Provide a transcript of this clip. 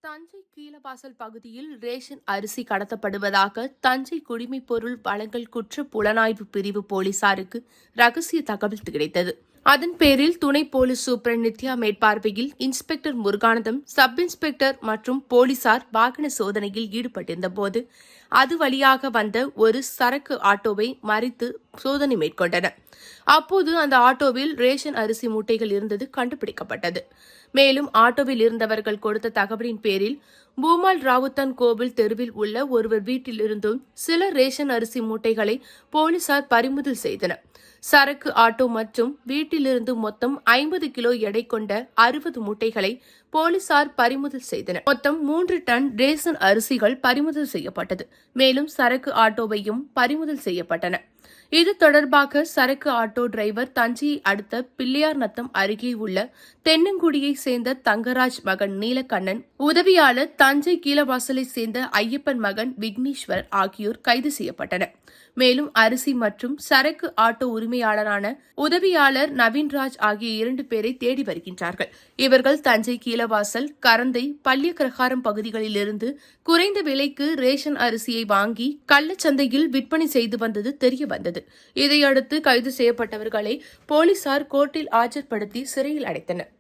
தஞ்சை கீழவாசல் பகுதியில் ரேஷன் அரிசி கடத்தப்படுவதாக தஞ்சை குடிமைப்பொருள் வழங்கல் குற்ற புலனாய்வு பிரிவு போலீசாருக்கு ரகசிய தகவல் கிடைத்தது. அதன் பேரில் துணை போலீஸ் சூப்பரண்ட் நித்யா மேற்பார்வையில் இன்ஸ்பெக்டர் முருகானந்தம், சப் இன்ஸ்பெக்டர் மற்றும் போலீசார் வாகன சோதனையில் ஈடுபட்டிருந்தபோது அது வழியாக வந்த ஒரு சரக்கு ஆட்டோவை மறித்து சோதனை மேற்கொண்டனர். அப்போது அந்த ஆட்டோவில் ரேஷன் அரிசி மூட்டைகள் இருந்தது கண்டுபிடிக்கப்பட்டது. மேலும் ஆட்டோவில் இருந்தவர்கள் கொடுத்த தகவலின் பேரில் பூமால் ராவுத்தன் கோவில் தெருவில் உள்ள ஒருவர் வீட்டிலிருந்தும் சில ரேஷன் அரிசி மூட்டைகளை போலீசார் பறிமுதல் செய்தனர். சரக்கு ஆட்டோ மற்றும் வீட்டிலிருந்து மொத்தம் 50 கிலோ எடை கொண்ட 60 மூட்டைகளை போலீசார் பறிமுதல் செய்தனர். மொத்தம் 3 டன் ரேஷன் அரிசிகள் பறிமுதல் செய்யப்பட்டது. மேலும் சரக்கு ஆட்டோவையும் பறிமுதல் செய்யப்பட்டன. இது தொடர்பாக சரக்கு ஆட்டோ டிரைவர் தஞ்சையை அடுத்த பிள்ளையார் நத்தம் அருகே உள்ள தென்னங்குடியை சேர்ந்த தங்கராஜ் மகன் நீலக்கண்ணன், உதவியாளர் தஞ்சை கீழவாசலை சேர்ந்த ஐயப்பன் மகன் விக்னேஸ்வர் ஆகியோர் கைது செய்யப்பட்டனர். மேலும் அரிசி மற்றும் சரக்கு ஆட்டோ உரிமையாளரான உதவியாளர் நவீன்ராஜ் ஆகிய 2 பேரை தேடி வருகின்றார்கள். இவர்கள் தஞ்சை கீழவாசல், கரந்தை, பள்ளியக்கிரகாரம் பகுதிகளிலிருந்து குறைந்த விலைக்கு ரேஷன் அரிசியை வாங்கி கள்ளச்சந்தையில் விற்பனை செய்து வந்தது தெரியவந்தது. இதையடுத்து கைது செய்யப்பட்டவர்களை போலீசார் கோர்ட்டில் ஆஜர்படுத்தி சிறையில் அடைத்தனர்.